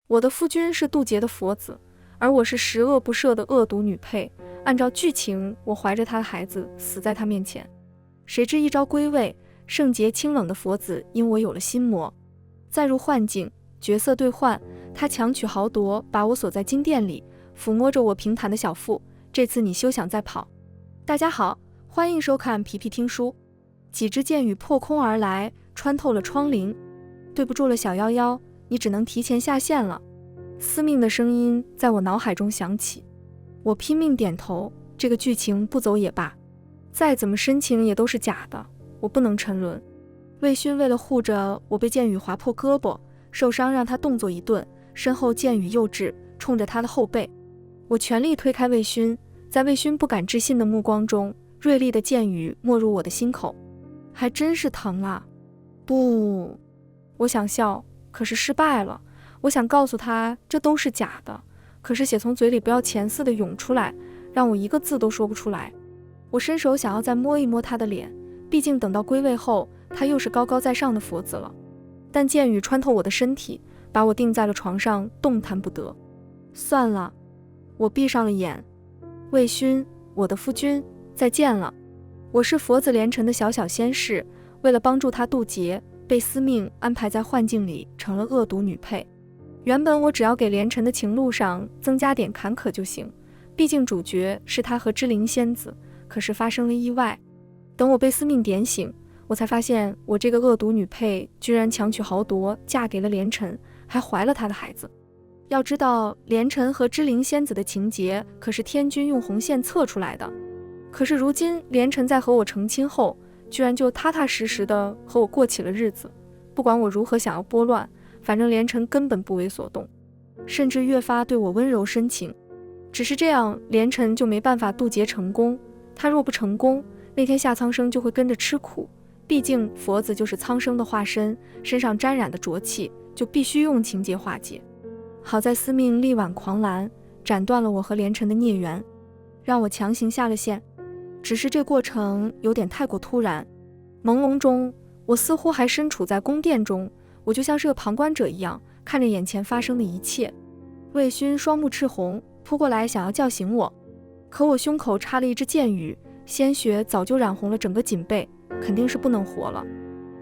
我的夫君是渡劫的佛子，而我是十恶不赦的恶毒女配。按照剧情，我怀着他的孩子死在他面前。谁知一朝归位，圣洁清冷的佛子因我有了心魔。再入幻境，角色兑换，他强取豪夺，把我锁在金殿里，抚摸着我平坦的小腹。这次你休想再跑。大家好，欢迎收看皮皮听书。几支箭雨破空而来，穿透了窗棂。对不住了，小夭夭，你只能提前下线了。司命的声音在我脑海中响起，我拼命点头。这个剧情不走也罢，再怎么深情也都是假的，我不能沉沦。魏勋为了护着我被箭雨划破胳膊，受伤让他动作一顿，身后箭雨又至，冲着他的后背。我全力推开魏勋，在魏勋不敢置信的目光中，锐利的箭雨没入我的心口，还真是疼啊！不，我想笑，可是失败了。我想告诉他这都是假的，可是血从嘴里不要钱似的涌出来，让我一个字都说不出来。我伸手想要再摸一摸他的脸，毕竟等到归位后，他又是高高在上的佛子了。但箭雨穿透我的身体，把我钉在了床上，动弹不得。算了，我闭上了眼。魏勋，我的夫君，再见了。我是佛子连尘的小小仙士，为了帮助他渡劫，被司命安排在幻境里，成了恶毒女配。原本我只要给连尘的情路上增加点坎坷就行，毕竟主角是他和之灵仙子。可是发生了意外，等我被司命点醒，我才发现我这个恶毒女配居然强取豪夺，嫁给了连尘，还怀了他的孩子。要知道，连尘和之灵仙子的情节可是天君用红线测出来的。可是如今连尘在和我成亲后，居然就踏踏实实的和我过起了日子。不管我如何想要拨乱，反正连尘根本不为所动，甚至越发对我温柔深情。只是这样，连尘就没办法渡劫成功。他若不成功，那天下苍生就会跟着吃苦。毕竟佛子就是苍生的化身，身上沾染的浊气就必须用情劫化解。好在司命力挽狂澜，斩断了我和连尘的孽缘，让我强行下了线。只是这过程有点太过突然，朦胧中我似乎还身处在宫殿中，我就像是个旁观者一样，看着眼前发生的一切。魏勋双目赤红，扑过来想要叫醒我，可我胸口插了一支箭雨，鲜血早就染红了整个颈背，肯定是不能活了。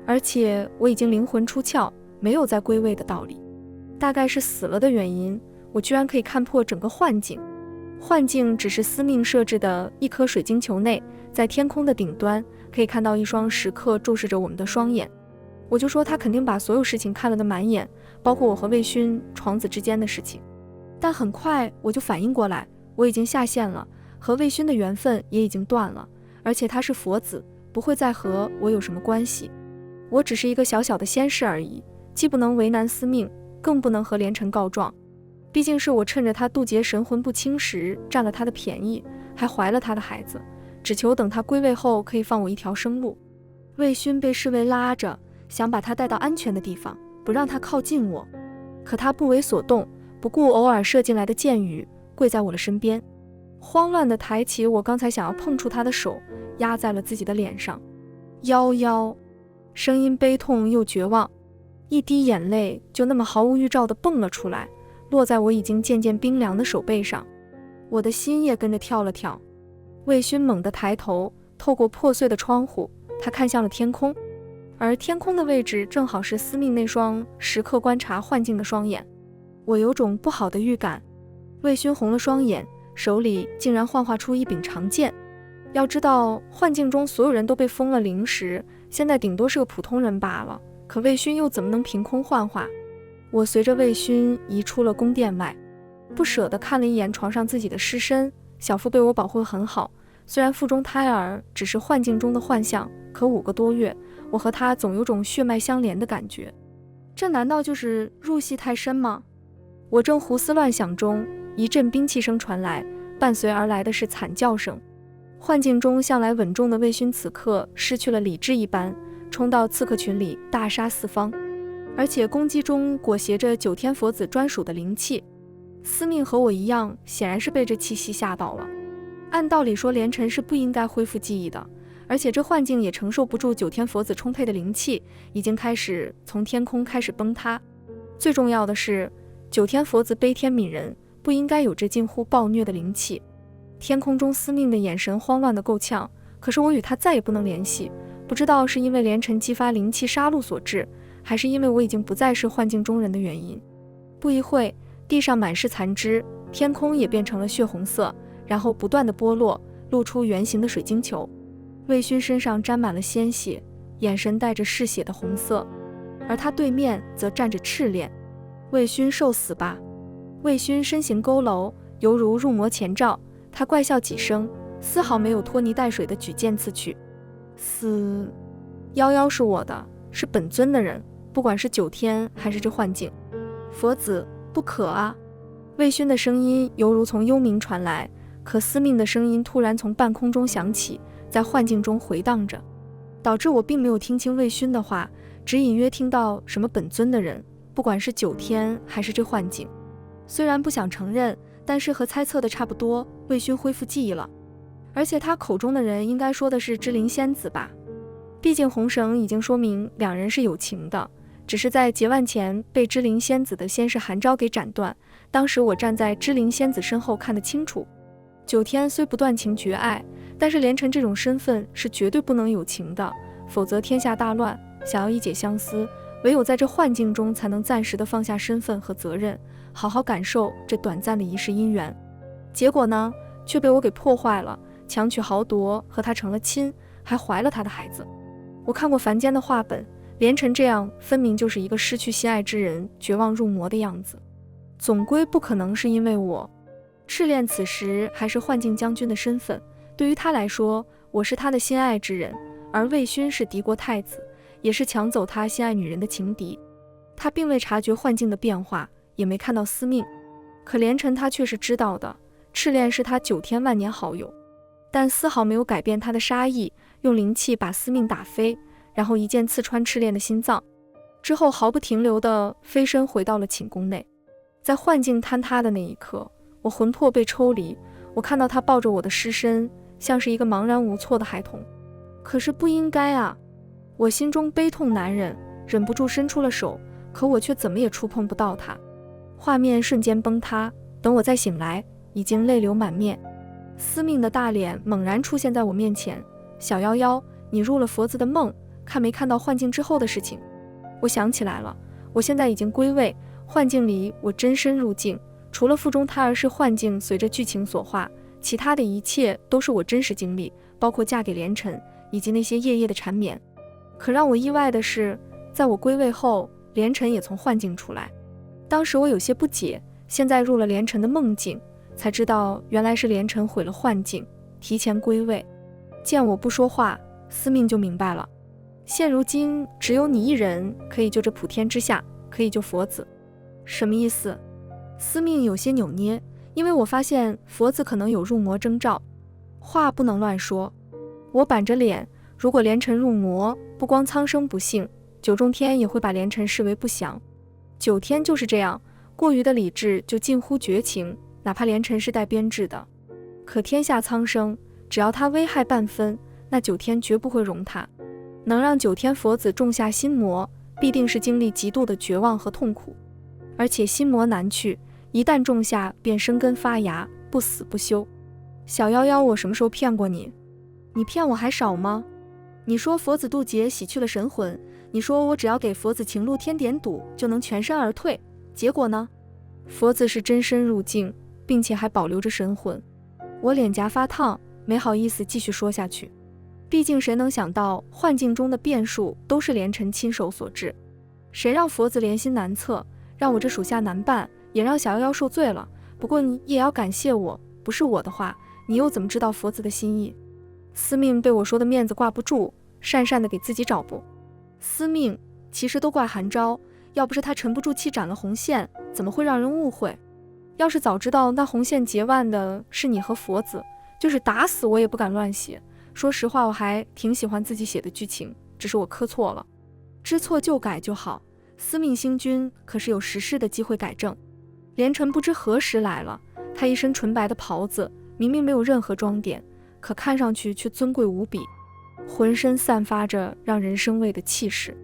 而且我已经灵魂出窍，没有再归位的道理。大概是死了的原因，我居然可以看破整个幻境。幻境只是司命设置的一颗水晶球内，在天空的顶端可以看到一双时刻注视着我们的双眼。我就说他肯定把所有事情看了的满眼，包括我和魏勋床子之间的事情。但很快我就反应过来，我已经下线了，和魏勋的缘分也已经断了，而且他是佛子，不会再和我有什么关系。我只是一个小小的仙士而已，既不能为难司命，更不能和连尘告状。毕竟是我趁着他渡劫神魂不清时占了他的便宜，还怀了他的孩子，只求等他归位后可以放我一条生路。魏勋被侍卫拉着，想把他带到安全的地方，不让他靠近我。可他不为所动，不顾偶尔射进来的箭雨，跪在我的身边，慌乱地抬起我刚才想要碰触他的手，压在了自己的脸上。夭夭，声音悲痛又绝望，一滴眼泪就那么毫无预兆地蹦了出来，落在我已经渐渐冰凉的手背上。我的心也跟着跳了跳。魏勋猛地抬头，透过破碎的窗户，他看向了天空，而天空的位置正好是司命那双时刻观察幻境的双眼。我有种不好的预感。魏勋红了双眼，手里竟然幻化出一柄长剑。要知道，幻境中所有人都被封了灵时，现在顶多是个普通人罢了，可魏勋又怎么能凭空幻化？我随着魏勋移出了宫殿外，不舍得看了一眼床上自己的尸身。小腹被我保护得很好，虽然腹中胎儿只是幻境中的幻象，可5个多月，我和他总有种血脉相连的感觉。这难道就是入戏太深吗？我正胡思乱想中，一阵兵器声传来，伴随而来的是惨叫声。幻境中向来稳重的魏勋此刻失去了理智一般，冲到刺客群里大杀四方，而且攻击中裹挟着九天佛子专属的灵气。司命和我一样，显然是被这气息吓到了。按道理说，连尘是不应该恢复记忆的，而且这幻境也承受不住九天佛子充沛的灵气，已经开始从天空开始崩塌。最重要的是，九天佛子悲天悯人，不应该有着近乎暴虐的灵气。天空中司命的眼神慌乱得够呛，可是我与他再也不能联系，不知道是因为连城激发灵气杀戮所致，还是因为我已经不再是幻境中人的原因。不一会，地上满是残肢，天空也变成了血红色，然后不断的剥落，露出圆形的水晶球。魏勋身上沾满了鲜血，眼神带着嗜血的红色，而他对面则站着赤练。魏勋受死吧！魏勋身形佝偻，犹如入魔前兆，他怪笑几声，丝毫没有拖泥带水的举剑刺去。死夭夭是我的，是本尊的人，不管是九天还是这幻境。佛子，不可啊！魏勋的声音犹如从幽冥传来，可司命的声音突然从半空中响起，在幻境中回荡着，导致我并没有听清魏勋的话，只隐约听到什么本尊的人，不管是九天还是这幻境。虽然不想承认，但是和猜测的差不多，魏勋恢复记忆了。而且他口中的人应该说的是芝灵仙子吧，毕竟红绳已经说明两人是有情的，只是在结万前被芝灵仙子的仙士寒招给斩断，当时我站在芝灵仙子身后看得清楚。九天虽不断情绝爱，但是连城这种身份是绝对不能有情的，否则天下大乱。想要一解相思，唯有在这幻境中才能暂时的放下身份和责任，好好感受这短暂的一世姻缘。结果呢，却被我给破坏了，强取豪夺，和他成了亲，还怀了他的孩子。我看过凡间的话本，连城这样分明就是一个失去心爱之人绝望入魔的样子，总归不可能是因为我。赤练此时还是幻境将军的身份，对于他来说，我是他的心爱之人，而魏勋是敌国太子，也是抢走他心爱女人的情敌。他并未察觉幻境的变化，也没看到司命，可连城他却是知道的，赤练是他9天万年好友，但丝毫没有改变他的杀意，用灵气把司命打飞，然后一剑刺穿赤练的心脏，之后毫不停留地飞身回到了寝宫内。在幻境坍塌的那一刻，我魂魄被抽离，我看到他抱着我的尸身，像是一个茫然无措的孩童。可是不应该啊！我心中悲痛难忍，忍不住伸出了手，可我却怎么也触碰不到他。画面瞬间崩塌，等我再醒来，已经泪流满面。司命的大脸猛然出现在我面前，小夭夭，你入了佛子的梦，看没看到幻境之后的事情？我想起来了，我现在已经归位，幻境里我真身入境，除了腹中胎儿是幻境随着剧情所化，其他的一切都是我真实经历，包括嫁给连城以及那些夜夜的缠绵。可让我意外的是，在我归位后，连城也从幻境出来。当时我有些不解，现在入了连城的梦境，才知道原来是连城毁了幻境，提前归位。见我不说话，司命就明白了，现如今只有你一人可以救这普天之下，可以救佛子。什么意思？司命有些扭捏，因为我发现佛子可能有入魔征兆。话不能乱说。我板着脸，如果连城入魔，不光苍生不幸，九重天也会把连城视为不祥。九天就是这样，过于的理智就近乎绝情，哪怕连城是带编制的。可天下苍生，只要他危害半分，那九天绝不会容他。能让九天佛子种下心魔，必定是经历极度的绝望和痛苦。而且心魔难去，一旦种下便生根发芽，不死不休。小夭夭，我什么时候骗过你？你骗我还少吗？你说佛子渡劫洗去了神魂，你说我只要给佛子情路添点堵就能全身而退，结果呢？佛子是真身入境，并且还保留着神魂。我脸颊发烫，没好意思继续说下去。毕竟谁能想到幻境中的变数都是连城亲手所致，谁让佛子连心难测，让我这属下难办，也让小夭夭受罪了。不过你也要感谢我，不是我的话，你又怎么知道佛子的心意？司命被我说的面子挂不住，讪讪的给自己找补。司命其实都怪韩昭，要不是他沉不住气斩了红线，怎么会让人误会？要是早知道那红线结腕的是你和佛子，就是打死我也不敢乱写。说实话，我还挺喜欢自己写的剧情，只是我磕错了，知错就改就好。司命星君可是有10世的机会改正。连城不知何时来了，他一身纯白的袍子，明明没有任何装点，可看上去却尊贵无比，浑身散发着让人生畏的气势。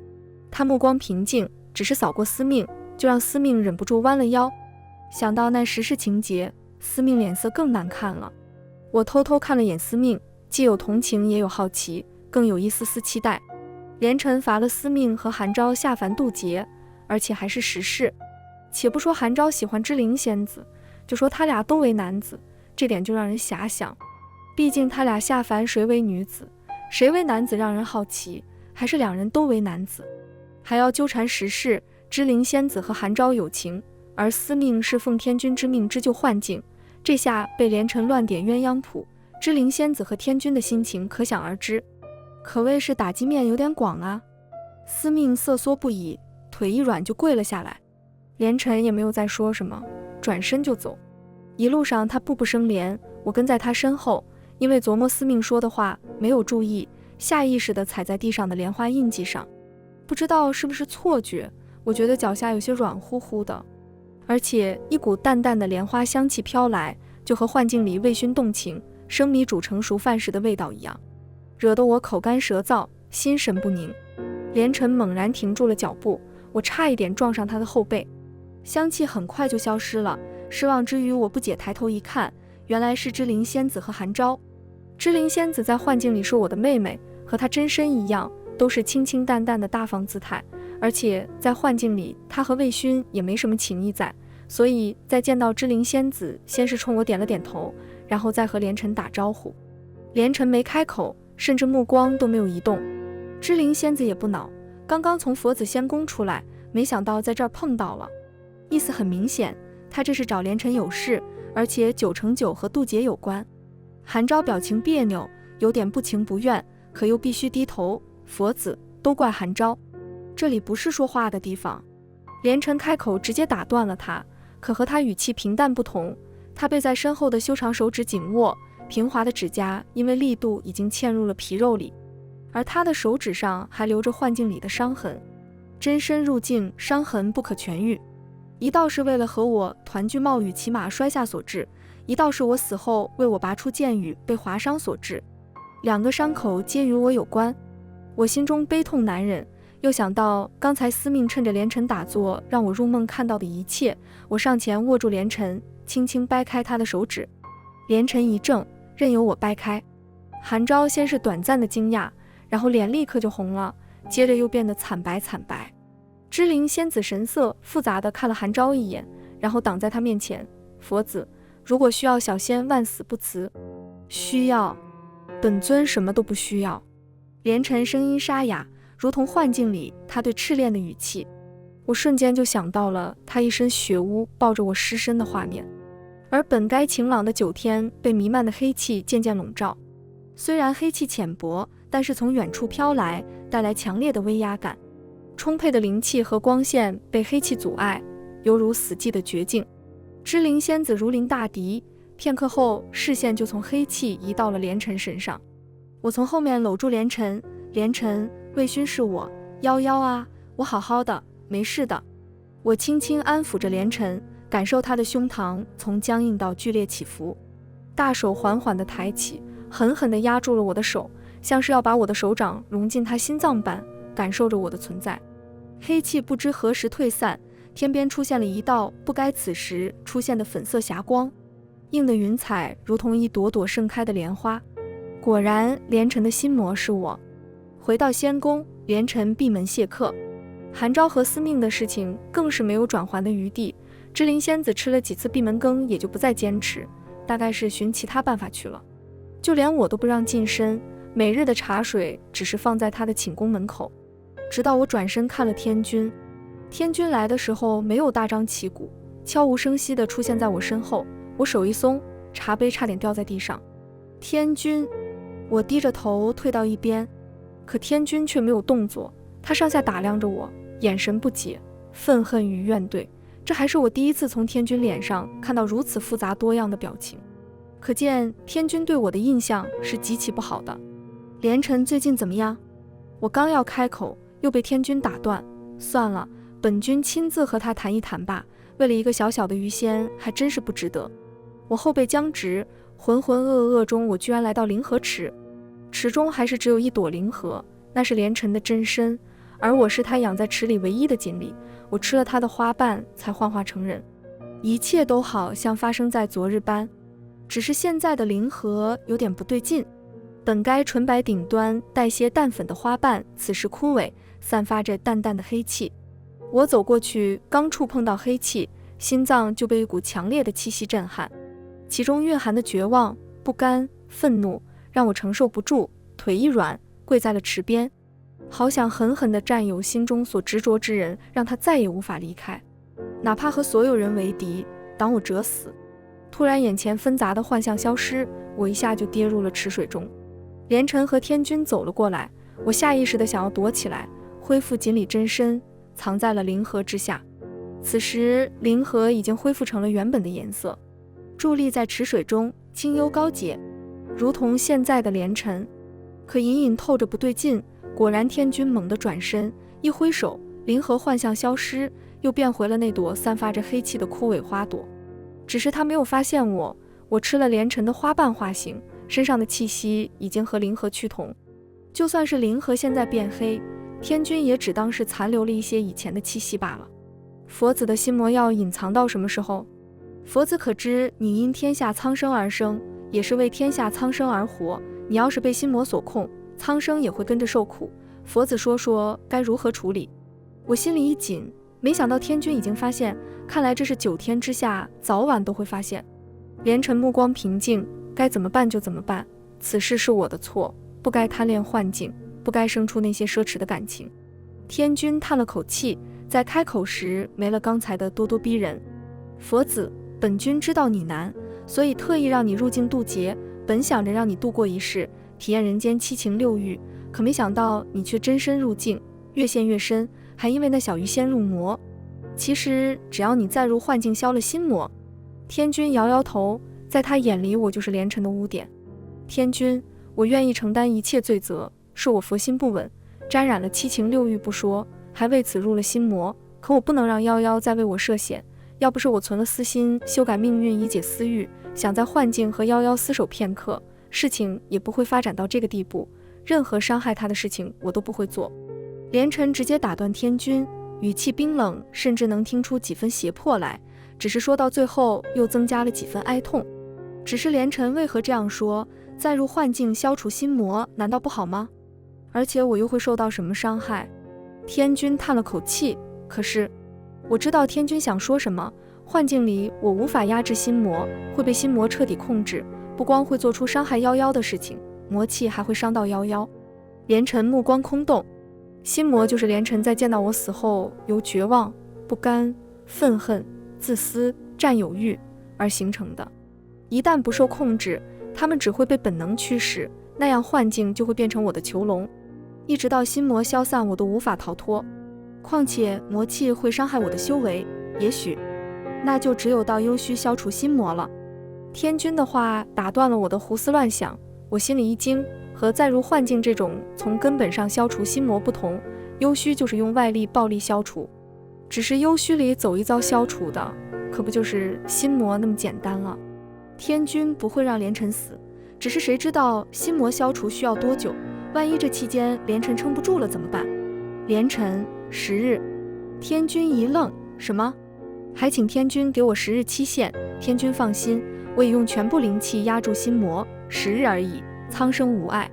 他目光平静，只是扫过司命，就让司命忍不住弯了腰。想到那时事情节，司命脸色更难看了。我偷偷看了眼司命，既有同情也有好奇，更有一丝丝期待。连城罚了司命和韩昭下凡渡劫，而且还是实事。且不说韩昭喜欢芝灵仙子，就说他俩都为男子，这点就让人遐想。毕竟他俩下凡谁为女子，谁为男子让人好奇，还是两人都为男子。还要纠缠时事，芝灵仙子和韩昭有情，而司命是奉天君之命织救幻境，这下被连城乱点鸳鸯谱，芝灵仙子和天君的心情可想而知，可谓是打击面有点广啊。司命瑟缩不已，腿一软就跪了下来。连城也没有再说什么，转身就走。一路上他步步生莲，我跟在他身后，因为琢磨司命说的话，没有注意，下意识地踩在地上的莲花印记上。不知道是不是错觉，我觉得脚下有些软乎乎的，而且一股淡淡的莲花香气飘来，就和幻境里味熏动情、生米煮成熟饭时的味道一样，惹得我口干舌燥，心神不宁。连城猛然停住了脚步，我差一点撞上他的后背。香气很快就消失了，失望之余，我不解抬头一看，原来是芝灵仙子和韩昭。芝灵仙子在幻境里是我的妹妹，和她真身一样，都是清清淡淡的大方姿态，而且在幻境里她和魏勋也没什么情谊在，所以在见到芝灵仙子，先是冲我点了点头，然后再和连城打招呼。连城没开口，甚至目光都没有移动。芝灵仙子也不恼，刚刚从佛子仙宫出来，没想到在这儿碰到了，意思很明显，他这是找连城有事，而且9成9和渡劫有关。韩昭表情别扭，有点不情不愿，可又必须低头。佛子，都怪韩昭，这里不是说话的地方。连城开口直接打断了他，可和他语气平淡不同，他背在身后的修长手指紧握，平滑的指甲因为力度已经嵌入了皮肉里，而他的手指上还留着幻境里的伤痕，真身入境，伤痕不可痊愈。一道是为了和我团聚冒雨骑马摔下所致，一道是我死后为我拔出剑雨被划伤所致，两个伤口皆与我有关。我心中悲痛难忍，又想到刚才司命趁着连城打坐让我入梦看到的一切，我上前握住连城，轻轻掰开他的手指。连城一怔，任由我掰开。韩昭先是短暂的惊讶，然后脸立刻就红了，接着又变得惨白惨白。芝灵仙子神色复杂地看了韩昭一眼，然后挡在他面前。佛子，如果需要，小仙万死不辞。需要？本尊什么都不需要。连城声音沙哑，如同幻境里他对赤练的语气。我瞬间就想到了他一身血污抱着我尸身的画面，而本该晴朗的9天被弥漫的黑气渐渐笼罩。虽然黑气浅薄，但是从远处飘来，带来强烈的威压感。充沛的灵气和光线被黑气阻碍，犹如死寂的绝境。芝灵仙子如临大敌，片刻后视线就从黑气移到了连城身上。我从后面搂住连城，连城，魏勋是我，夭夭啊，我好好的，没事的。我轻轻安抚着连城，感受他的胸膛从僵硬到剧烈起伏，大手缓缓地抬起，狠狠地压住了我的手，像是要把我的手掌融进他心脏般，感受着我的存在。黑气不知何时退散，天边出现了一道不该此时出现的粉色霞光，映的云彩如同一朵朵盛开的莲花。果然，连城的心魔是我。回到仙宫，连城闭门谢客。韩昭和司命的事情更是没有转圜的余地。芝灵仙子吃了几次闭门羹，也就不再坚持，大概是寻其他办法去了。就连我都不让近身，每日的茶水只是放在他的寝宫门口。直到我转身看了天君，天君来的时候没有大张旗鼓，悄无声息地出现在我身后。我手一松，茶杯差点掉在地上。天君，我低着头退到一边，可天君却没有动作，他上下打量着我，眼神不解，愤恨与怨怼。这还是我第一次从天君脸上看到如此复杂多样的表情，可见天君对我的印象是极其不好的。连城最近怎么样？我刚要开口，又被天君打断。算了，本君亲自和他谈一谈吧，为了一个小小的鱼仙，还真是不值得。我后背僵直，浑浑噩噩中，我居然来到灵河池。池中还是只有一朵灵河，那是连城的真身，而我是他养在池里唯一的锦鲤。我吃了他的花瓣才幻化成人。一切都好像发生在昨日般，只是现在的灵河有点不对劲。本该纯白顶端带些淡粉的花瓣，此时枯萎，散发着淡淡的黑气。我走过去，刚触碰到黑气，心脏就被一股强烈的气息震撼，其中蕴含的绝望、不甘、愤怒让我承受不住，腿一软，跪在了池边，好想狠狠地占有心中所执着之人，让他再也无法离开，哪怕和所有人为敌，挡我者死。突然眼前纷杂的幻象消失，我一下就跌入了池水中。连城和天君走了过来，我下意识地想要躲起来，恢复锦鲤真身，藏在了灵河之下。此时灵河已经恢复成了原本的颜色，伫立在池水中，清幽高洁，如同现在的连城。可隐隐透着不对劲，果然天君猛地转身，一挥手，灵河幻象消失，又变回了那朵散发着黑气的枯萎花朵。只是他没有发现我吃了连城的花瓣化形，身上的气息已经和灵河趋同。就算是灵河现在变黑，天君也只当是残留了一些以前的气息罢了。佛子的心魔要隐藏到什么时候？佛子可知你因天下苍生而生，也是为天下苍生而活，你要是被心魔所控，苍生也会跟着受苦。佛子说该如何处理？我心里一紧，没想到天君已经发现，看来这是9天之下，早晚都会发现。连城目光平静，该怎么办就怎么办，此事是我的错，不该贪恋幻境，不该生出那些奢侈的感情。天君叹了口气，在开口时没了刚才的咄咄逼人。佛子，本君知道你难，所以特意让你入境渡劫，本想着让你度过一世，体验人间七情六欲，可没想到你却真身入境，越陷越深，还因为那小鱼仙入魔。其实只要你再入幻境，消了心魔。天君摇摇头，在他眼里我就是连城的污点。天君，我愿意承担一切罪责，是我佛心不稳，沾染了七情六欲不说，还为此入了心魔，可我不能让夭夭再为我涉险。要不是我存了私心，修改命运以解私欲，想在幻境和夭夭厮守片刻，事情也不会发展到这个地步，任何伤害他的事情我都不会做。连城直接打断天君，语气冰冷，甚至能听出几分胁迫来，只是说到最后又增加了几分哀痛。只是连城为何这样说？再入幻境消除心魔，难道不好吗？而且我又会受到什么伤害？天君叹了口气，可是我知道天君想说什么。幻境里我无法压制心魔，会被心魔彻底控制，不光会做出伤害夭夭的事情，魔气还会伤到夭夭。连城目光空洞，心魔就是连城在见到我死后由绝望、不甘、愤恨、自私、占有欲而形成的。一旦不受控制，他们只会被本能驱使，那样幻境就会变成我的囚笼，一直到心魔消散我都无法逃脱。况且魔气会伤害我的修为，也许那就只有到幽虚消除心魔了。天君的话打断了我的胡思乱想，我心里一惊，和再入幻境这种从根本上消除心魔不同，幽虚就是用外力暴力消除，只是幽虚里走一遭消除的，可不就是心魔那么简单了。天君不会让连城死，只是谁知道心魔消除需要多久，万一这期间连城撑不住了怎么办？连城10日。天君一愣，什么？还请天君给我10日期限。天君放心，我已用全部灵气压住心魔，10日而已，苍生无碍。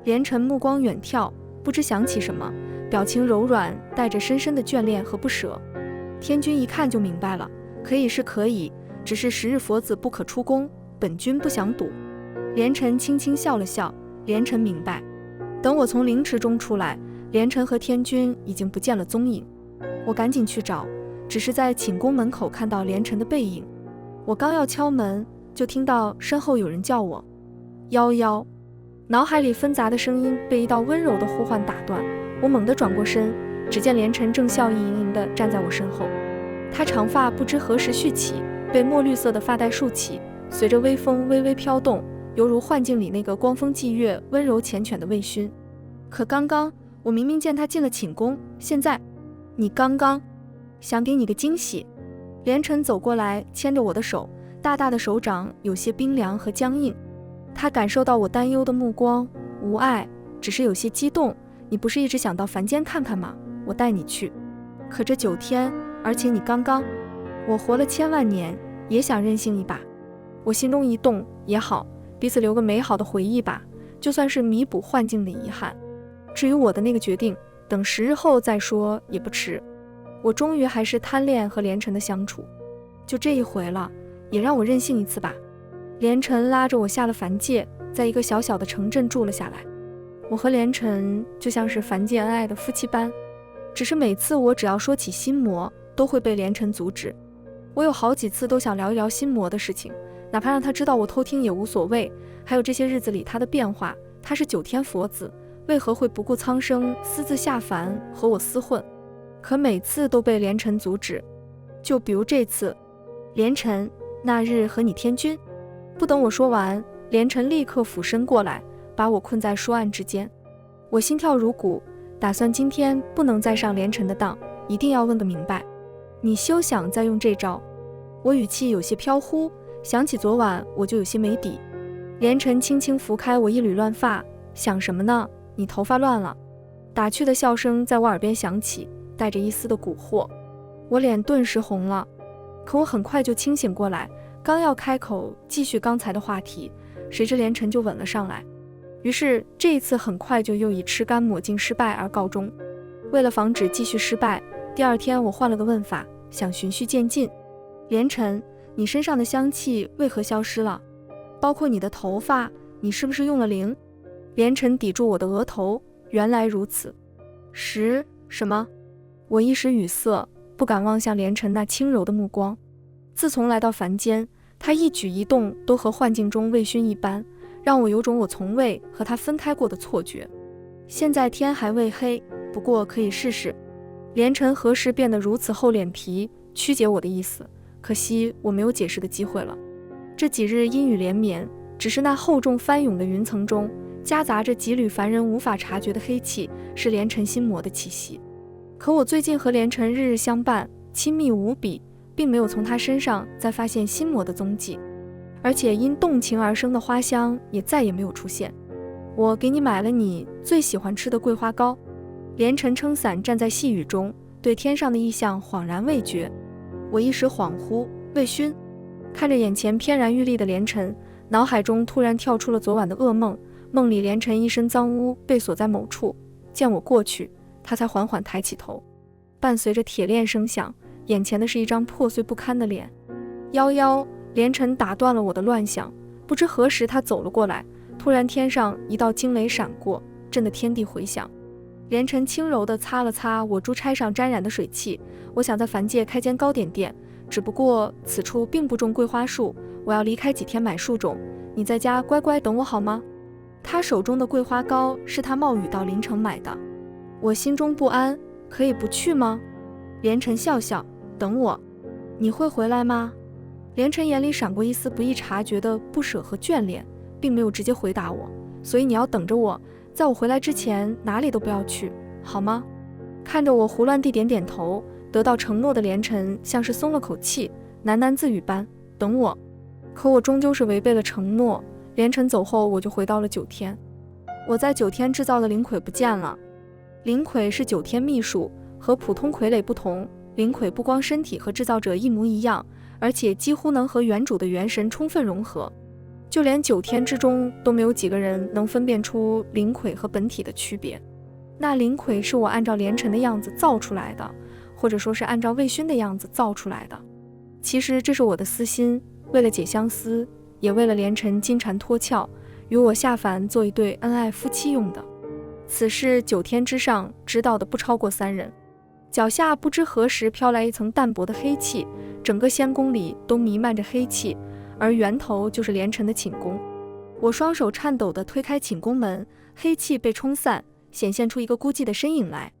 连城目光远眺，不知想起什么，表情柔软，带着深深的眷恋和不舍。天君一看就明白了，可以是可以，只是10日佛子不可出宫，本君不想赌。连城轻轻笑了笑，连城明白。等我从灵池中出来，连城和天君已经不见了踪影。我赶紧去找，只是在寝宫门口看到连城的背影。我刚要敲门，就听到身后有人叫我夭夭，脑海里纷杂的声音被一道温柔的呼唤打断。我猛地转过身，只见连城正笑意盈盈地站在我身后，他长发不知何时蓄起，被墨绿色的发带束起，随着微风微微飘动，犹如幻境里那个光风霁月温柔缱绻的微醺。可刚刚我明明见他进了寝宫，现在你刚刚想给你个惊喜。连城走过来牵着我的手，大大的手掌有些冰凉和僵硬。他感受到我担忧的目光，无碍，只是有些激动。你不是一直想到凡间看看吗？我带你去。可这9天，而且你刚刚……我活了千万年，也想任性一把。我心中一动，也好，彼此留个美好的回忆吧，就算是弥补幻境的遗憾。至于我的那个决定，等10日后再说也不迟。我终于还是贪恋和连晨的相处，就这一回了，也让我任性一次吧。连晨拉着我下了凡界，在一个小小的城镇住了下来。我和连晨就像是凡界恩爱的夫妻般，只是每次我只要说起心魔，都会被连晨阻止。我有好几次都想聊一聊心魔的事情，哪怕让他知道我偷听也无所谓。还有这些日子里他的变化，他是9天佛子，为何会不顾苍生私自下凡和我厮混？可每次都被连晨阻止。就比如这次，连晨，那日和你天君。不等我说完，连晨立刻俯身过来，把我困在书案之间。我心跳如鼓，打算今天不能再上连晨的当，一定要问个明白。你休想再用这招。我语气有些飘忽，想起昨晚我就有些没底。连晨轻轻拂开我一缕乱发，想什么呢？你头发乱了。打趣的笑声在我耳边响起，带着一丝的蛊惑。我脸顿时红了，可我很快就清醒过来，刚要开口继续刚才的话题，谁知连晨就吻了上来。于是这一次很快就又以吃干抹净失败而告终。为了防止继续失败，第2天我换了个问法，想循序渐进。连晨，你身上的香气为何消失了？包括你的头发，你是不是用了灵？连晨抵住我的额头，原来如此。什么？我一时语塞，不敢望向连晨那轻柔的目光。自从来到凡间，他一举一动都和幻境中魏勋一般，让我有种我从未和他分开过的错觉。现在天还未黑，不过可以试试。连晨何时变得如此厚脸皮，曲解我的意思？可惜我没有解释的机会了。这几日阴雨连绵，只是那厚重翻涌的云层中夹杂着几缕凡人无法察觉的黑气，是连晨心魔的气息。可我最近和连晨日日相伴，亲密无比，并没有从他身上再发现心魔的踪迹，而且因动情而生的花香也再也没有出现。我给你买了你最喜欢吃的桂花糕。连晨撑伞站在细雨中，对天上的异象恍然未觉。我一时恍惚，魏勋。看着眼前翩然欲立的连晨，脑海中突然跳出了昨晚的噩梦。梦里连晨一身脏污被锁在某处，见我过去，他才缓缓抬起头，伴随着铁链声响，眼前的是一张破碎不堪的脸。夭，连晨打断了我的乱想。不知何时他走了过来，突然天上一道惊雷闪过，震得天地回响。连晨轻柔地擦了擦我珠钗上沾染的水汽。我想在凡界开间糕点店，只不过此处并不种桂花树，我要离开几天买树种，你在家乖乖等我好吗？他手中的桂花糕是他冒雨到临城买的。我心中不安，可以不去吗？连晨笑笑，等我。你会回来吗？连晨眼里闪过一丝不易察觉的不舍和眷恋，并没有直接回答我，所以你要等着我，在我回来之前哪里都不要去，好吗？看着我胡乱地点点头，得到承诺的连晨像是松了口气，喃喃自语般，等我。可我终究是违背了承诺。连晨走后，我就回到了9天。我在9天制造的灵魁不见了。灵魁是9天秘术，和普通傀儡不同，灵魁不光身体和制造者一模一样，而且几乎能和原主的元神充分融合。就连9天之中都没有几个人能分辨出灵魁和本体的区别。那灵魁是我按照连晨的样子造出来的，或者说是按照魏勋的样子造出来的。其实这是我的私心，为了解相思，也为了连晨金蝉脱壳，与我下凡做一对恩爱夫妻用的。此事9天之上知道的不超过3人。脚下不知何时飘来一层淡薄的黑气，整个仙宫里都弥漫着黑气，而源头就是连晨的寝宫。我双手颤抖地推开寝宫门，黑气被冲散，显现出一个孤寂的身影来。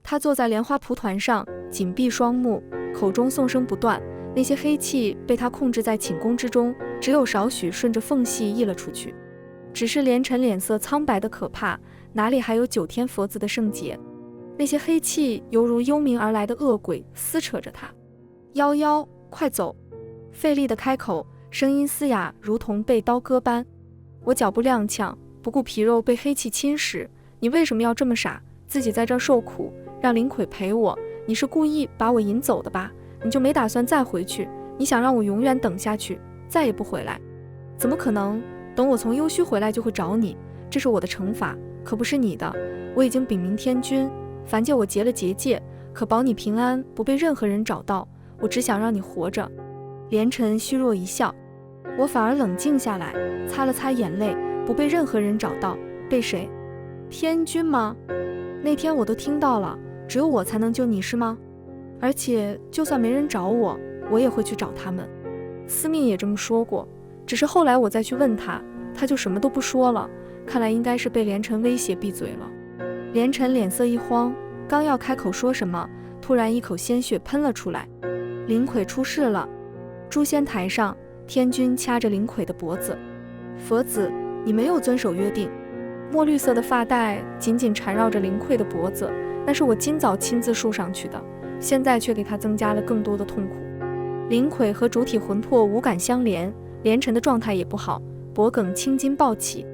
他坐在莲花蒲团上，紧闭双目，口中诵声不断。那些黑气被他控制在寝宫之中，只有少许顺着缝隙溢了出去。只是连晨脸色苍白的可怕，哪里还有9天佛子的圣洁？那些黑气犹如幽冥而来的恶鬼，撕扯着他。夭，快走！费力的开口，声音嘶哑，如同被刀割般。我脚步踉跄，不顾皮肉被黑气侵蚀。你为什么要这么傻？自己在这儿受苦，让灵魁陪我，你是故意把我引走的吧？你就没打算再回去？你想让我永远等下去，再也不回来？怎么可能？等我从幽虚回来就会找你，这是我的惩罚，可不是你的。我已经禀明天君，凡借我结了结界，可保你平安，不被任何人找到。我只想让你活着。连城虚弱一笑，我反而冷静下来，擦了擦眼泪。不被任何人找到，被谁？天君吗？那天我都听到了，只有我才能救你是吗？而且就算没人找我，我也会去找他们。司命也这么说过，只是后来我再去问他，他就什么都不说了。看来应该是被连城威胁闭嘴了。连城脸色一慌，刚要开口说什么，突然一口鲜血喷了出来。林檜出事了。诛仙台上，天君掐着林檜的脖子，佛子，你没有遵守约定。墨绿色的发带紧紧缠绕着林檜的脖子，那是我今早亲自束上去的，现在却给他增加了更多的痛苦。林檜和主体魂魄五感相连，连城的状态也不好，脖梗青筋暴起。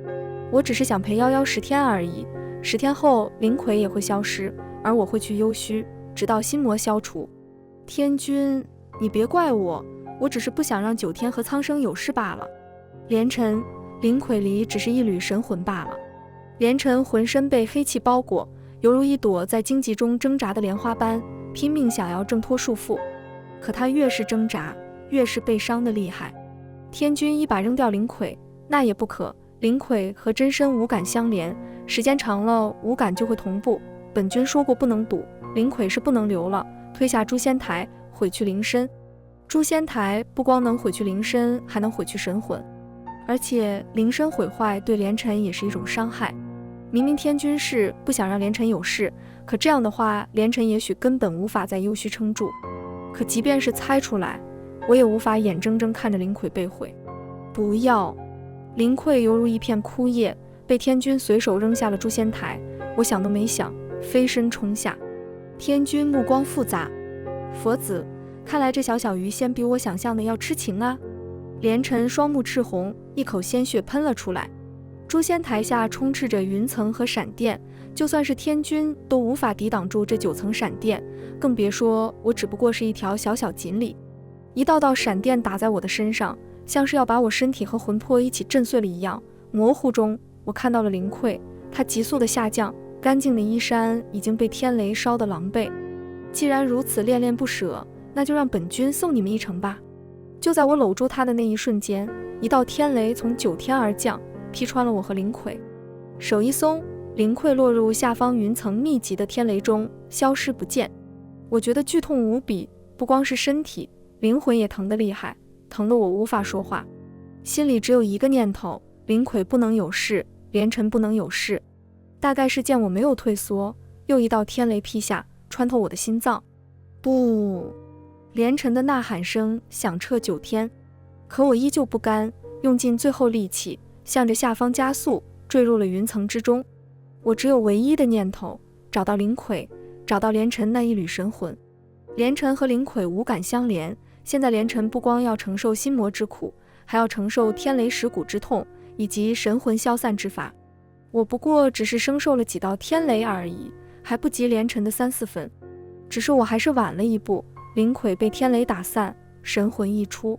我只是想陪夭夭10天而已，10天后林檜也会消失，而我会去幽虚，直到心魔消除。天君，你别怪我，我只是不想让九天和苍生有事罢了。连城，林檜里只是一缕神魂罢了。连城浑身被黑气包裹，犹如一朵在荆棘中挣扎的莲花般，拼命想要挣脱束缚。可他越是挣扎，越是被伤得厉害。天君一把扔掉林檜，那也不可。林檜和真身五感相连，时间长了五感就会同步。本君说过不能赌，林檜是不能留了，推下诛仙台，毁去灵身。诛仙台不光能毁去灵身，还能毁去神魂，而且灵身毁坏对连城也是一种伤害。明明天君是不想让连城有事，可这样的话，连城也许根本无法在幽虚撑住。可即便是猜出来，我也无法眼睁睁看着林檜被毁。不要！林檜犹如一片枯叶，被天君随手扔下了诛仙台。我想都没想，飞身冲下。天君目光复杂，佛子，看来这小小鱼仙比我想象的要痴情啊！连城双目赤红，一口鲜血喷了出来。诛仙台下充斥着云层和闪电，就算是天君都无法抵挡住这9层闪电，更别说我只不过是一条小小锦鲤。一道道闪电打在我的身上，像是要把我身体和魂魄一起震碎了一样。模糊中，我看到了林檜，他急速的下降，干净的衣衫已经被天雷烧得狼狈。既然如此恋恋不舍，那就让本君送你们一程吧。就在我搂住他的那一瞬间，一道天雷从9天而降，劈穿了我和林檜。手一松，林檜落入下方云层密集的天雷中，消失不见。我觉得剧痛无比，不光是身体，灵魂也疼得厉害，疼得我无法说话。心里只有一个念头，林檜不能有事，连城不能有事。大概是见我没有退缩，又一道天雷劈下，穿透我的心脏。不！连城的呐喊声响彻9天，可我依旧不甘，用尽最后力气，向着下方加速，坠入了云层之中。我只有唯一的念头，找到林檜，找到连城那一缕神魂。连城和林檜五感相连，现在连城不光要承受心魔之苦，还要承受天雷蚀骨之痛，以及神魂消散之法。我不过只是生受了几道天雷而已，还不及连城的3、4分。只是我还是晚了一步，林檜被天雷打散，神魂溢出。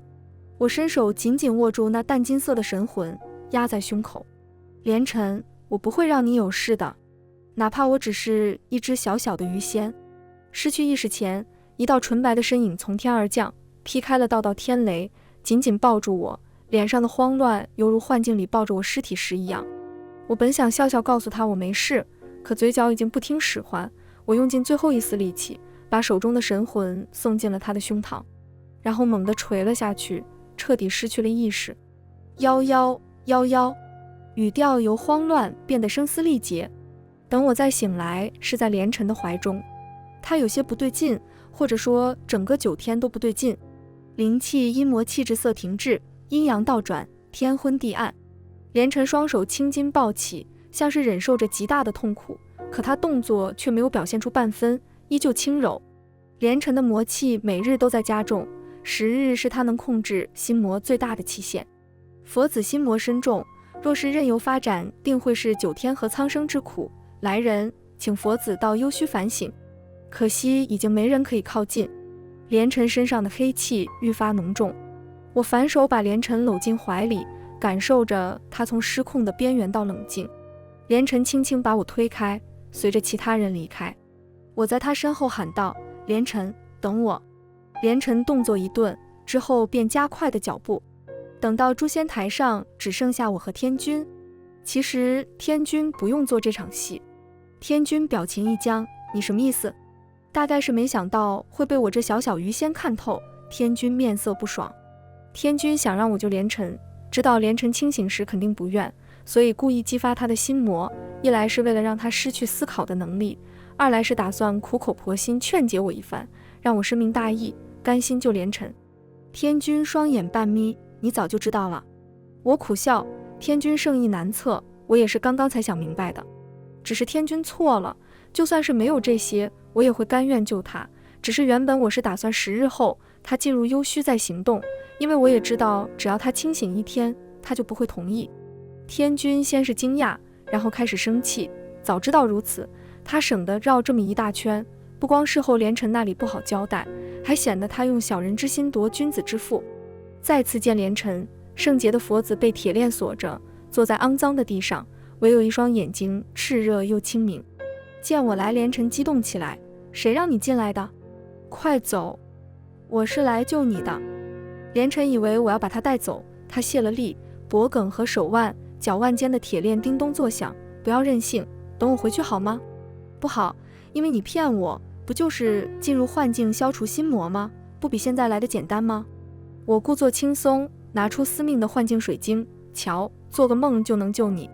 我伸手紧紧握住那淡金色的神魂，压在胸口。连城，我不会让你有事的，哪怕我只是一只小小的鱼仙。失去意识前，一道纯白的身影从天而降，劈开了道道天雷，紧紧抱住我，脸上的慌乱犹如幻境里抱着我尸体时一样。我本想笑笑告诉他我没事，可嘴角已经不听使唤。我用尽最后一丝力气，把手中的神魂送进了他的胸膛，然后猛地垂了下去，彻底失去了意识。夭夭夭夭，语调由慌乱变得声嘶力竭。等我再醒来，是在连城的怀中。他有些不对劲，或者说整个9天都不对劲。灵气阴魔气质色停滞，阴阳倒转，天昏地暗。连城双手青筋暴起，像是忍受着极大的痛苦，可他动作却没有表现出半分，依旧轻柔。连城的魔气每日都在加重，10日是他能控制心魔最大的期限。佛子心魔深重，若是任由发展，定会是9天和苍生之苦。来人，请佛子到幽虚反省。可惜已经没人可以靠近。连晨身上的黑气愈发浓重，我反手把连晨搂进怀里，感受着他从失控的边缘到冷静。连晨轻轻把我推开，随着其他人离开。我在他身后喊道：连晨，等我。连晨动作一顿，之后便加快的脚步。等到诛仙台上只剩下我和天君，其实天君不用做这场戏。天君表情一僵，你什么意思？大概是没想到会被我这小小鱼仙看透，天君面色不爽。天君想让我救连晨，知道连晨清醒时肯定不愿，所以故意激发他的心魔，一来是为了让他失去思考的能力，二来是打算苦口婆心劝解我一番，让我深明大义，甘心救连晨。天君双眼半眯，你早就知道了。我苦笑，天君圣意难测，我也是刚刚才想明白的。只是天君错了，就算是没有这些，我也会甘愿救他。只是原本我是打算10日后他进入幽虚再行动，因为我也知道只要他清醒1天，他就不会同意。天君先是惊讶，然后开始生气，早知道如此，他省得绕这么一大圈，不光事后连晨那里不好交代，还显得他用小人之心夺君子之腹。再次见连晨，圣洁的佛子被铁链锁着，坐在肮脏的地上，唯有一双眼睛炽热又清明。见我来，连晨激动起来，谁让你进来的？快走，我是来救你的。连晨以为我要把他带走，他泄了力，脖颈和手腕、脚腕间的铁链叮咚作响。不要任性，等我回去好吗？不好，因为你骗我，不就是进入幻境消除心魔吗？不比现在来的简单吗？我故作轻松，拿出司命的幻境水晶，瞧，做个梦就能救你。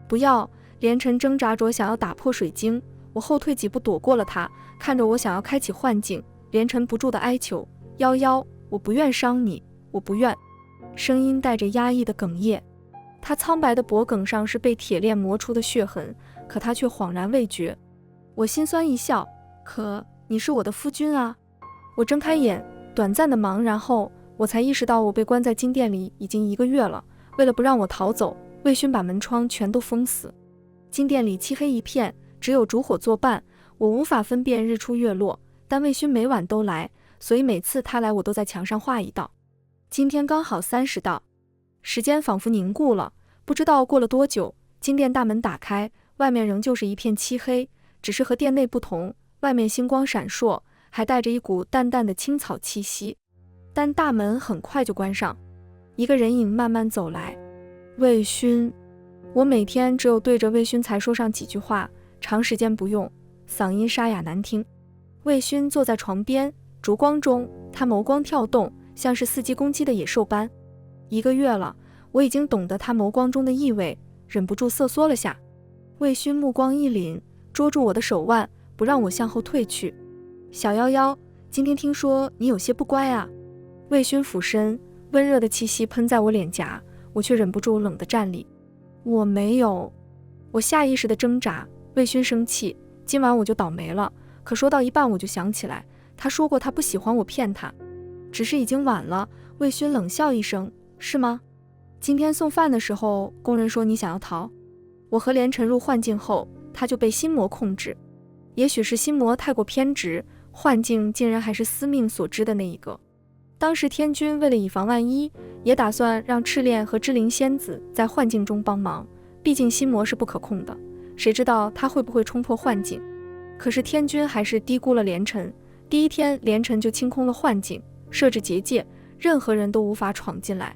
不要！连晨挣扎着想要打破水晶，我后退几步躲过了他，看着我想要开启幻境，连晨不住的哀求：夭夭，我不愿伤你，我不愿。声音带着压抑的哽咽。他苍白的脖颈上是被铁链磨出的血痕，可他却恍然未觉。我心酸一笑，可你是我的夫君啊。我睁开眼，短暂的茫然后，我才意识到我被关在金殿里已经1个月了。为了不让我逃走，魏勋把门窗全都封死。金殿里漆黑一片，只有烛火作伴，我无法分辨日出月落，但魏勋每晚都来，所以每次他来我都在墙上画一道。今天刚好30道。时间仿佛凝固了，不知道过了多久，金殿大门打开，外面仍旧是一片漆黑，只是和殿内不同，外面星光闪烁，还带着一股淡淡的青草气息。但大门很快就关上，一个人影慢慢走来。魏勋。我每天只有对着魏勋才说上几句话，长时间不用，嗓音沙哑难听。魏勋坐在床边，烛光中，他眸光跳动，像是伺机攻击的野兽般。1个月了，我已经懂得他眸光中的意味，忍不住瑟缩了下。魏勋目光一凛，捉住我的手腕，不让我向后退去。小夭夭，今天听说你有些不乖啊。魏勋俯身，温热的气息喷在我脸颊，我却忍不住冷地站立。我没有。我下意识的挣扎。魏勋生气，今晚我就倒霉了。可说到一半我就想起来，他说过他不喜欢我骗他。只是已经晚了。魏勋冷笑一声，是吗？今天送饭的时候，工人说你想要逃。我和连晨入幻境后，他就被心魔控制。也许是心魔太过偏执，幻境竟然还是司命所知的那一个。当时天君为了以防万一，也打算让赤炼和芝灵仙子在幻境中帮忙，毕竟心魔是不可控的，谁知道他会不会冲破幻境。可是天君还是低估了连晨，第1天连晨就清空了幻境，设置结界，任何人都无法闯进来。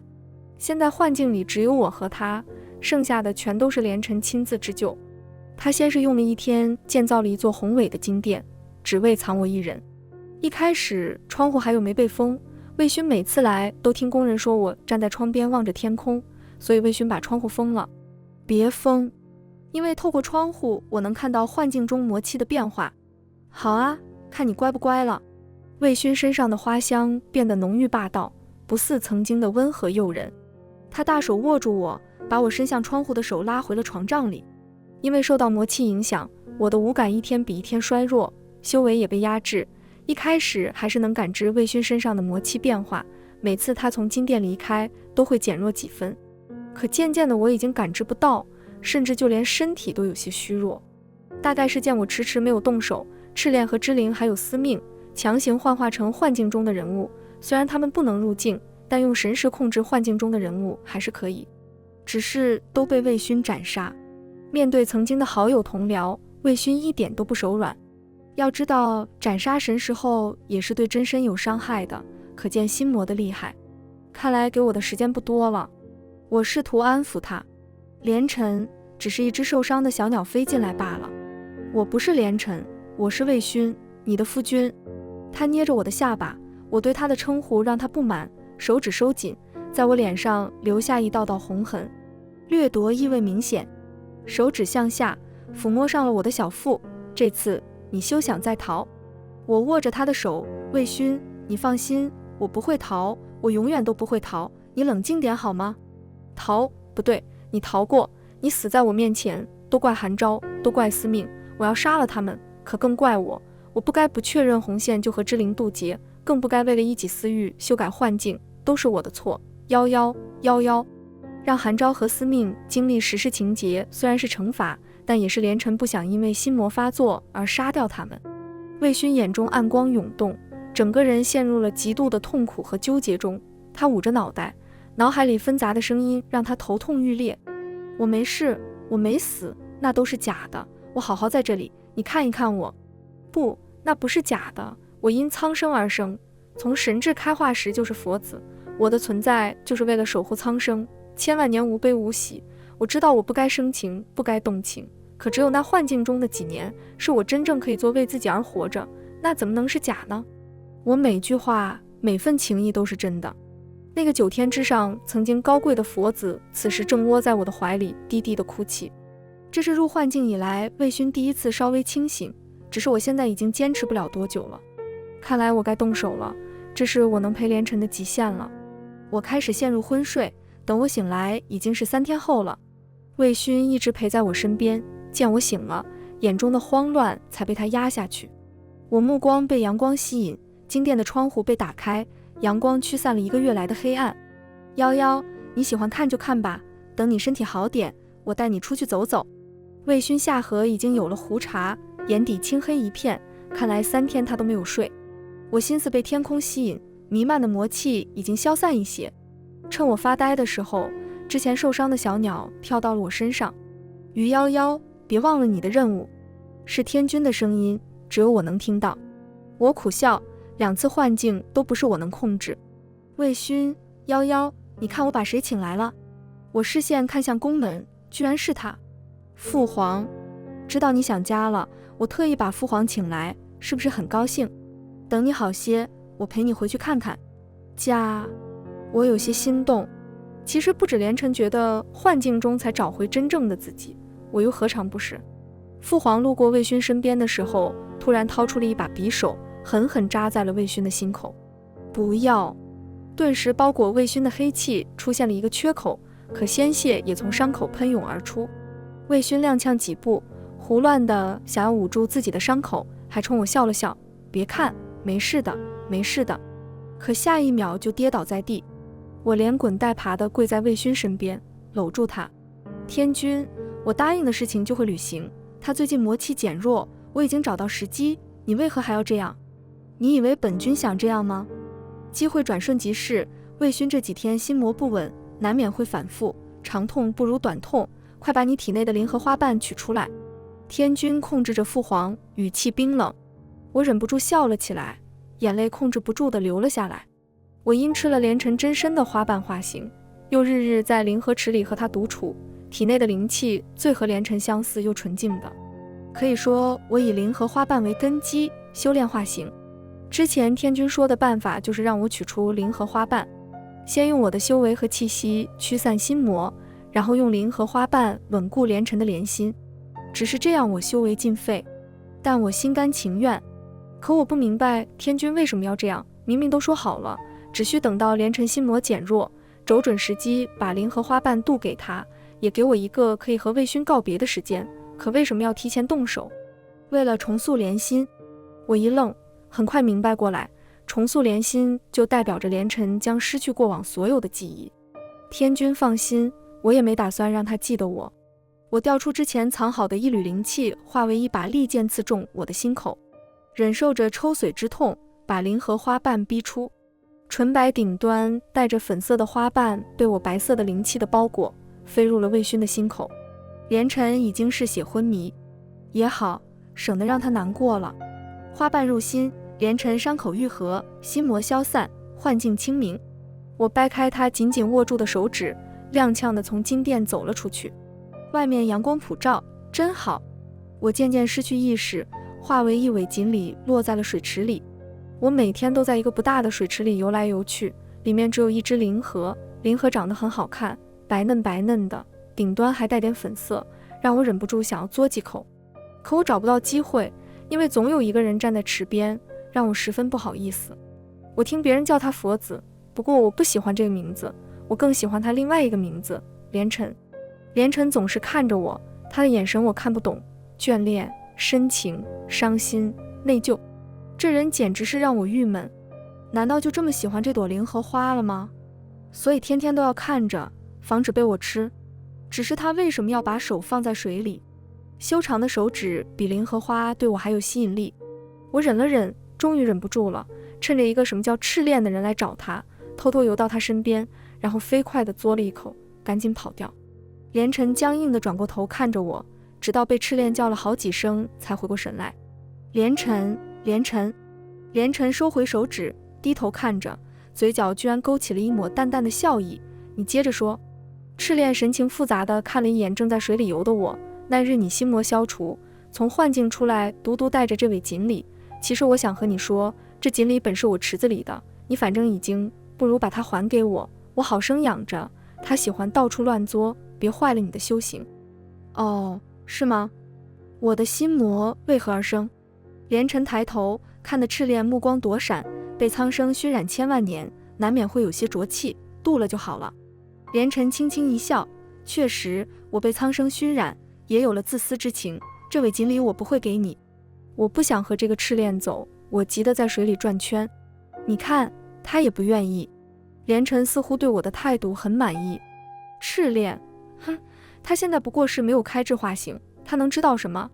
现在幻境里只有我和他，剩下的全都是连晨亲自织就。他先是用了1天建造了一座宏伟的金殿，只为藏我一人。一开始窗户还有没被封，魏勋每次来都听工人说我站在窗边望着天空，所以魏勋把窗户封了。别封，因为透过窗户我能看到幻境中魔气的变化。好啊，看你乖不乖了。魏勋身上的花香变得浓郁霸道，不似曾经的温和诱人。他大手握住我，把我伸向窗户的手拉回了床帐里。因为受到魔气影响，我的五感1天比1天衰弱，修为也被压制。一开始还是能感知魏勋身上的魔气变化，每次他从金殿离开都会减弱几分。可渐渐的我已经感知不到，甚至就连身体都有些虚弱。大概是见我迟迟没有动手，赤练和之灵还有司命，强行幻化成幻境中的人物。虽然他们不能入境，但用神识控制幻境中的人物还是可以。只是都被魏勋斩杀。面对曾经的好友同僚，魏勋一点都不手软。要知道，斩杀神识后也是对真身有伤害的，可见心魔的厉害。看来给我的时间不多了。我试图安抚他，连尘只是一只受伤的小鸟飞进来罢了。我不是连尘，我是魏勋，你的夫君。他捏着我的下巴，我对他的称呼让他不满，手指收紧，在我脸上留下一道道红痕，掠夺意味明显。手指向下抚摸上了我的小腹，这次你休想再逃。我握着他的手，魏勋，你放心，我不会逃，我永远都不会逃，你冷静点好吗？逃？不对，你逃过，你死在我面前，都怪韩昭，都怪司命，我要杀了他们，可更怪我，我不该不确认红线就和之灵渡劫，更不该为了一己私欲修改幻境，都是我的错。1111让韩昭和司命经历实施情节，虽然是惩罚，但也是连尘不想因为心魔发作而杀掉他们。魏勋眼中暗光涌动，整个人陷入了极度的痛苦和纠结中。他捂着脑袋，脑海里纷杂的声音让他头痛欲裂。我没事，我没死，那都是假的，我好好在这里，你看一看我。不，那不是假的，我因苍生而生，从神智开化时就是佛子，我的存在就是为了守护苍生，千万年无悲无喜。我知道我不该生情，不该动情，可只有那幻境中的几年，是我真正可以做为自己而活着，那怎么能是假呢？我每句话，每份情谊都是真的。那个9天之上曾经高贵的佛子，此时正窝在我的怀里，低低的哭泣。这是入幻境以来魏勋第一次稍微清醒，只是我现在已经坚持不了多久了。看来我该动手了，这是我能陪连尘的极限了。我开始陷入昏睡，等我醒来已经是3天后了。魏勋一直陪在我身边，见我醒了，眼中的慌乱才被他压下去。我目光被阳光吸引，金殿的窗户被打开，阳光驱散了1个月来的黑暗。11，你喜欢看就看吧，等你身体好点，我带你出去走走。魏勋下颌已经有了胡茬，眼底青黑一片，看来3天他都没有睡。我心思被天空吸引，弥漫的魔气已经消散一些。趁我发呆的时候，之前受伤的小鸟跳到了我身上。于11，别忘了你的任务。是天君的声音，只有我能听到。我苦笑，2次幻境都不是我能控制。魏勋，11，你看我把谁请来了？我视线看向宫门，居然是他。父皇，知道你想家了，我特意把父皇请来，是不是很高兴？等你好些，我陪你回去看看。家，我有些心动。其实不止连尘觉得幻境中才找回真正的自己，我又何尝不是？父皇路过魏勋身边的时候，突然掏出了一把匕首，狠狠扎在了魏勋的心口。不要！顿时包裹魏勋的黑气出现了一个缺口，可鲜血也从伤口喷涌而出。魏勋踉跄几步，胡乱地想要捂住自己的伤口，还冲我笑了笑，别看，没事的，没事的。可下一秒就跌倒在地。我连滚带爬地跪在魏勋身边，搂住他。天君，我答应的事情就会履行，他最近魔气减弱，我已经找到时机，你为何还要这样？你以为本君想这样吗？机会转瞬即逝，魏勋这几天心魔不稳，难免会反复，长痛不如短痛，快把你体内的灵荷花瓣取出来。天君控制着父皇，语气冰冷。我忍不住笑了起来，眼泪控制不住地流了下来。我因吃了连尘真身的花瓣化形，又日日在灵河池里和他独处，体内的灵气最和连尘相似又纯净的。可以说我以灵河花瓣为根基修炼化形。之前天君说的办法就是让我取出灵河花瓣，先用我的修为和气息驱散心魔，然后用灵河花瓣稳固连尘的莲心。只是这样我修为尽废，但我心甘情愿。可我不明白天君为什么要这样，明明都说好了，只需等到连尘心魔减弱，找准时机把灵河花瓣渡给他，也给我一个可以和魏勋告别的时间，可为什么要提前动手？为了重塑莲心。我一愣，很快明白过来，重塑莲心就代表着连尘将失去过往所有的记忆。天君放心，我也没打算让他记得我。我调出之前藏好的一缕灵气，化为一把利剑刺中我的心口。忍受着抽髓之痛，把灵荷花瓣逼出。纯白顶端带着粉色的花瓣被我白色的灵气的包裹，飞入了魏勋的心口。连晨已经嗜血昏迷，也好，省得让他难过了。花瓣入心，连晨伤口愈合，心魔消散，幻境清明。我掰开他紧紧握住的手指，踉跄地从金殿走了出去。外面阳光普照，真好。我渐渐失去意识，化为一尾锦鲤落在了水池里。我每天都在一个不大的水池里游来游去，里面只有一只灵荷，灵荷长得很好看，白嫩白嫩的，顶端还带点粉色，让我忍不住想要嘬几口。可我找不到机会，因为总有一个人站在池边，让我十分不好意思。我听别人叫他佛子，不过我不喜欢这个名字，我更喜欢他另外一个名字连晨。连晨总是看着我，他的眼神我看不懂，眷恋、深情、伤心、内疚。这人简直是让我郁闷，难道就这么喜欢这朵灵荷花了吗？所以天天都要看着，防止被我吃。只是他为什么要把手放在水里？修长的手指比灵荷花对我还有吸引力。我忍了忍，终于忍不住了，趁着一个什么叫赤练的人来找他，偷偷游到他身边，然后飞快地嘬了一口，赶紧跑掉。连晨僵硬地转过头看着我，直到被赤练叫了好几声才回过神来。连晨，连晨。连晨收回手指，低头看着，嘴角居然勾起了一抹淡淡的笑意。你接着说。赤练神情复杂地看了一眼正在水里游的我，那日你心魔消除，从幻境出来，独独带着这尾锦鲤。其实我想和你说，这锦鲤本是我池子里的，你反正已经，不如把它还给我，我好生养着。它喜欢到处乱作，别坏了你的修行。哦，是吗？我的心魔为何而生？连晨抬头看得赤练目光躲闪，被苍生熏染千万年，难免会有些浊气，渡了就好了。连晨轻轻一笑，确实，我被苍生熏染，也有了自私之情。这尾锦鲤我不会给你，我不想和这个赤练走。我急得在水里转圈。你看，他也不愿意。连晨似乎对我的态度很满意。赤练，哼，他现在不过是没有开智化形，他能知道什么？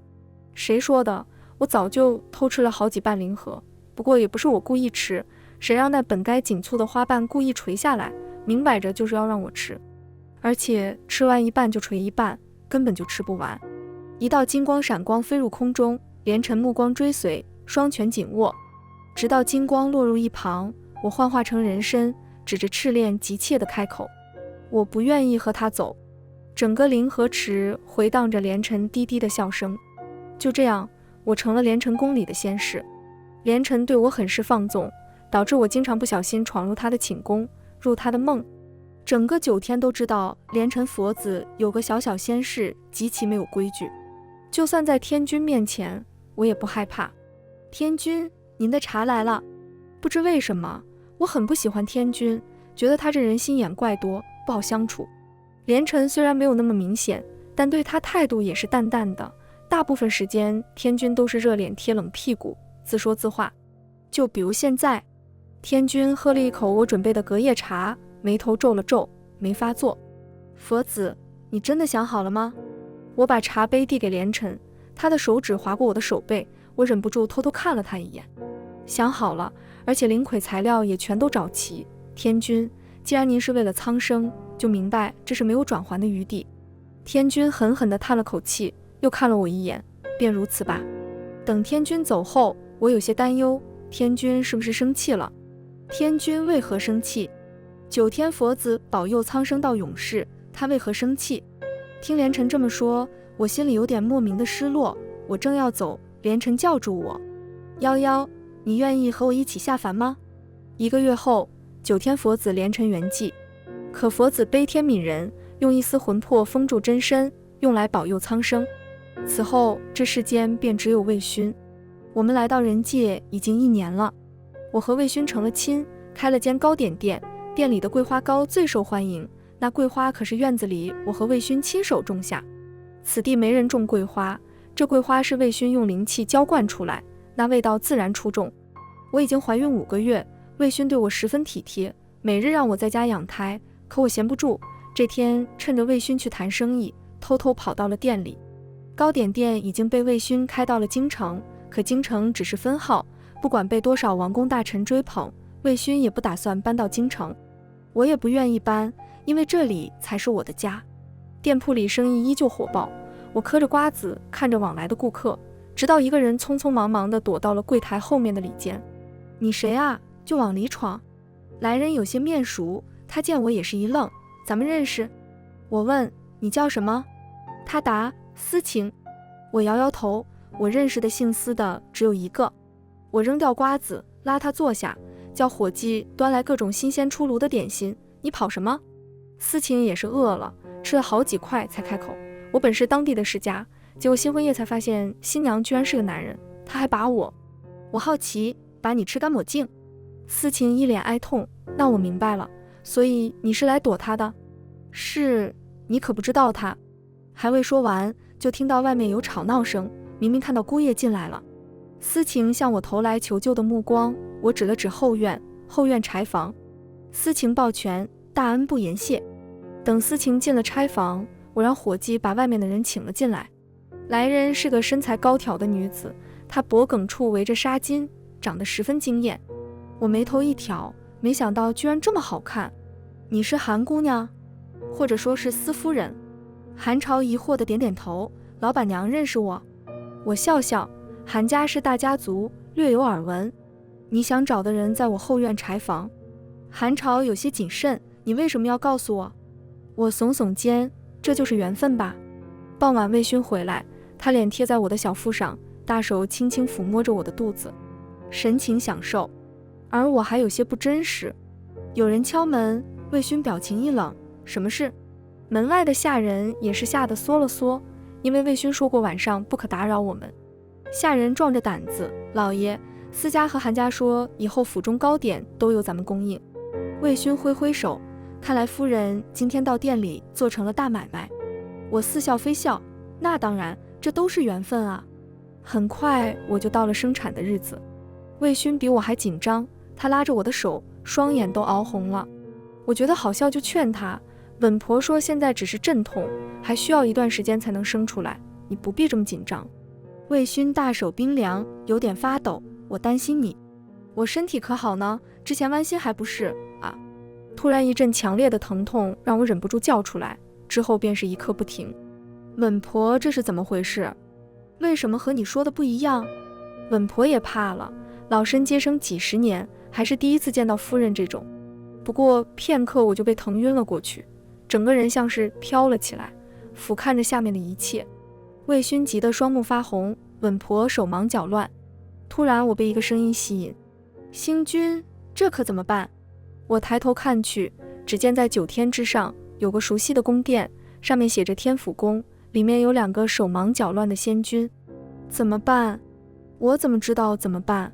谁说的？我早就偷吃了好几瓣灵荷，不过也不是我故意吃，谁让那本该紧簇的花瓣故意垂下来，明摆着就是要让我吃，而且吃完一半就垂一半，根本就吃不完。一道金光闪光飞入空中，连晨目光追随，双拳紧握，直到金光落入一旁，我幻化成人身，指着赤练急切地开口：我不愿意和他走。整个灵荷池回荡着连晨低低的笑声。就这样，我成了连晨宫里的仙侍。连晨对我很是放纵，导致我经常不小心闯入他的寝宫，入他的梦。整个9天都知道连晨佛子有个小小仙侍，极其没有规矩。就算在天君面前，我也不害怕。天君，您的茶来了。不知为什么，我很不喜欢天君，觉得他这人心眼怪多，不好相处。连晨虽然没有那么明显，但对他态度也是淡淡的。大部分时间，天君都是热脸贴冷屁股，自说自话。就比如现在，天君喝了一口我准备的隔夜茶，眉头皱了皱，没发作。佛子，你真的想好了吗？我把茶杯递给连晨，他的手指划过我的手背，我忍不住偷偷看了他一眼。想好了，而且灵魁材料也全都找齐。天君，既然您是为了苍生，就明白这是没有转圜的余地。天君狠狠地叹了口气，又看了我一眼，便如此吧。等天君走后，我有些担忧，天君是不是生气了？天君为何生气？9天佛子保佑苍生到永世，他为何生气？听连晨这么说，我心里有点莫名的失落。我正要走，连晨叫住我：夭夭，你愿意和我一起下凡吗？1个月后，9天佛子连晨圆寂。可佛子悲天悯人，用一丝魂魄封住真身，用来保佑苍生。此后这世间便只有魏勋。我们来到人界已经1年了，我和魏勋成了亲，开了间糕点店，店里的桂花糕最受欢迎。那桂花可是院子里我和魏勋亲手种下，此地没人种桂花，这桂花是魏勋用灵气浇灌出来，那味道自然出众。我已经怀孕5个月，魏勋对我十分体贴，每日让我在家养胎，可我闲不住。这天趁着魏勋去谈生意，偷偷跑到了店里。糕点店已经被魏勋开到了京城，可京城只是分号，不管被多少王公大臣追捧，魏勋也不打算搬到京城。我也不愿意搬，因为这里才是我的家。店铺里生意依旧火爆，我嗑着瓜子看着往来的顾客，直到一个人匆匆忙忙地躲到了柜台后面的里间。你谁啊？就往里闯。来人有些面熟，他见我也是一愣，咱们认识？我问，你叫什么？他答，思晴。我摇摇头，我认识的姓司的只有一个。我扔掉瓜子，拉他坐下，叫伙计端来各种新鲜出炉的点心。你跑什么？思晴也是饿了，吃了好几块才开口。我本是当地的世家，结果新婚夜才发现新娘居然是个男人，他还把我好奇，把你吃干抹净。思晴一脸哀痛，那我明白了，所以你是来躲他的？是，你可不知道他。还未说完，就听到外面有吵闹声，明明看到姑爷进来了。思晴向我投来求救的目光，我指了指后院柴房。思晴抱拳，大恩不言谢。等思晴进了柴房，我让伙计把外面的人请了进来。来人是个身材高挑的女子，她脖颈处围着纱巾，长得十分惊艳。我眉头一挑，没想到居然这么好看。你是韩姑娘，或者说是司夫人？韩朝疑惑地点点头，老板娘认识我。我笑笑，韩家是大家族，略有耳闻。你想找的人在我后院柴房。韩朝有些谨慎，你为什么要告诉我？我耸耸肩，这就是缘分吧。傍晚魏勋回来，他脸贴在我的小腹上，大手轻轻抚摸着我的肚子，神情享受。而我还有些不真实。有人敲门，魏勋表情一冷，什么事？门外的下人也是吓得缩了缩，因为魏勋说过晚上不可打扰我们。下人壮着胆子，老爷，司家和韩家说以后府中糕点都由咱们供应。魏勋挥挥手，看来夫人今天到店里做成了大买卖。我似笑非笑，那当然，这都是缘分啊。很快我就到了生产的日子。魏勋比我还紧张，他拉着我的手，双眼都熬红了。我觉得好笑，就劝他，稳婆说现在只是阵痛，还需要一段时间才能生出来，你不必这么紧张。魏勋大手冰凉，有点发抖，我担心你。我身体可好呢？之前剜心还不是啊。突然一阵强烈的疼痛让我忍不住叫出来，之后便是一刻不停。稳婆，这是怎么回事？为什么和你说的不一样？稳婆也怕了，老身接生几十年，还是第一次见到夫人这种。不过片刻我就被疼晕了过去，整个人像是飘了起来，俯瞰着下面的一切。魏勋急得双目发红，稳婆手忙脚乱。突然我被一个声音吸引，星君，这可怎么办？我抬头看去，只见在9天之上有个熟悉的宫殿，上面写着天府宫，里面有2个手忙脚乱的仙君。怎么办？我怎么知道怎么办？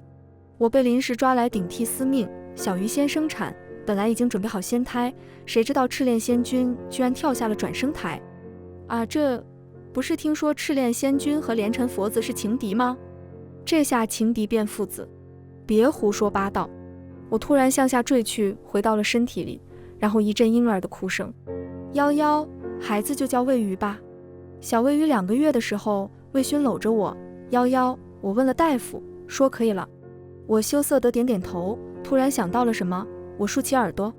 我被临时抓来顶替司命，小鱼仙生产，本来已经准备好仙胎，谁知道赤练仙君居然跳下了转生台。啊，这不是听说赤练仙君和连尘佛子是情敌吗？这下情敌变父子，别胡说八道。我突然向下坠去，回到了身体里，然后一阵婴儿的哭声。夭夭，孩子就叫魏鱼吧。小魏鱼2个月的时候，魏勋搂着我，夭夭，我问了大夫，说可以了。我羞涩地点点头，突然想到了什么，我竖起耳朵。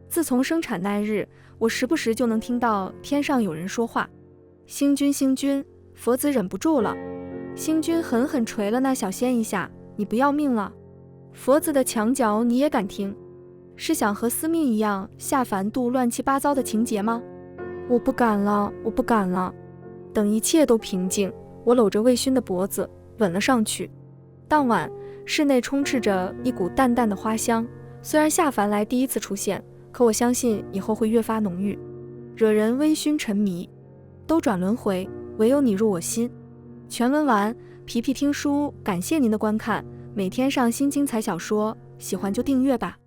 自从生产那日，我时不时就能听到天上有人说话。星君，星君，佛子忍不住了。星君狠狠捶了那小仙一下，你不要命了？佛子的墙角你也敢听？是想和司命一样下凡度乱七八糟的情节吗？我不敢了，我不敢了。等一切都平静，我搂着魏勋的脖子吻了上去。当晚室内充斥着一股淡淡的花香，虽然下凡来第一次出现，可我相信以后会越发浓郁，惹人微醺沉迷。都转轮回，唯有你入我心。全文完，皮皮听书，感谢您的观看。每天上新精彩小说，喜欢就订阅吧。